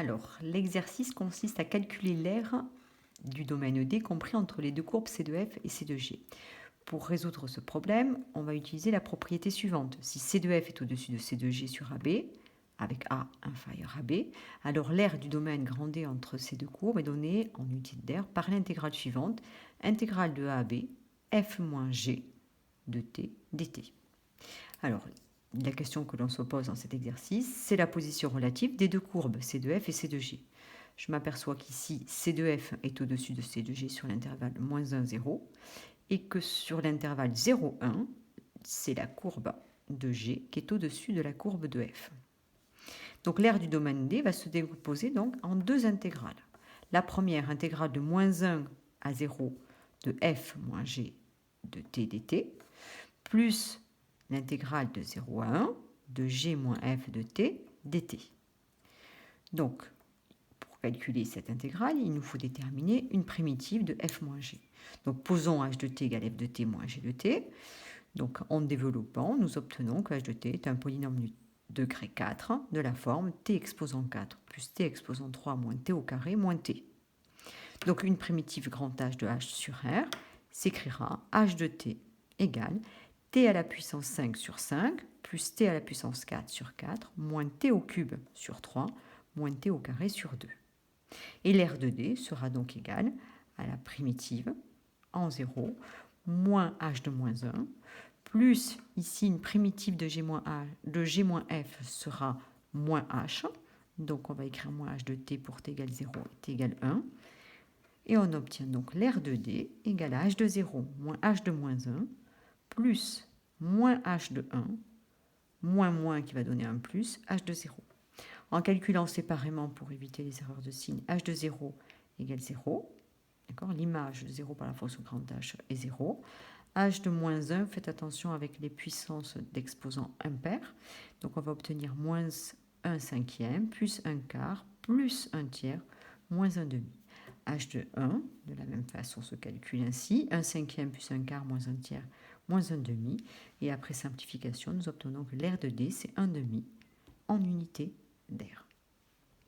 Alors, l'exercice consiste à calculer l'aire du domaine D compris entre les deux courbes C de F et C de G. Pour résoudre ce problème, on va utiliser la propriété suivante. Si C de F est au-dessus de C de G sur AB, avec A inférieur à B, alors l'aire du domaine grand D entre ces deux courbes est donnée en unité d'aire par l'intégrale suivante, intégrale de A à B, F moins G de T dt. Alors, la question que l'on se pose dans cet exercice, c'est la position relative des deux courbes C de F et C de G. Je m'aperçois qu'ici, C de F est au-dessus de C de G sur l'intervalle moins 1, 0, et que sur l'intervalle 0, 1, c'est la courbe de G qui est au-dessus de la courbe de F. Donc l'aire du domaine D va se décomposer donc en deux intégrales. La première, intégrale de moins 1 à 0 de F moins G de T dt, plus l'intégrale de 0 à 1 de G moins F de T dt. Donc, pour calculer cette intégrale, il nous faut déterminer une primitive de F moins G. Donc, posons h de t égale f de t moins g de t. Donc, en développant, nous obtenons que h de t est un polynôme du degré 4 de la forme t exposant 4 plus t exposant 3 moins t au carré moins t. Donc, une primitive grand H de h sur R s'écrira h de t égale t à la puissance 5 sur 5 plus t à la puissance 4 sur 4 moins t au cube sur 3 moins t au carré sur 2. Et l'aire de D sera donc égale à la primitive en 0 moins h de moins 1 plus ici une primitive de G moins F sera moins h. Donc on va écrire moins h de t pour t égale 0 et t égale 1. Et on obtient donc l'aire de D égale à h de 0 moins h de moins 1 plus moins h de 1 moins qui va donner un plus h de 0. En calculant séparément pour éviter les erreurs de signe, h de 0 égale 0. L'image de 0 par la fonction grand H est 0. H de moins 1, faites attention avec les puissances d'exposants impairs. Donc on va obtenir moins 1 cinquième plus 1 quart plus 1 tiers moins 1 demi. H de 1, de la même façon, se calcule ainsi. 1 cinquième plus 1 quart moins 1 tiers moins 1 demi. Et après simplification, nous obtenons que l'aire de D, c'est 1 demi en unité d'aire.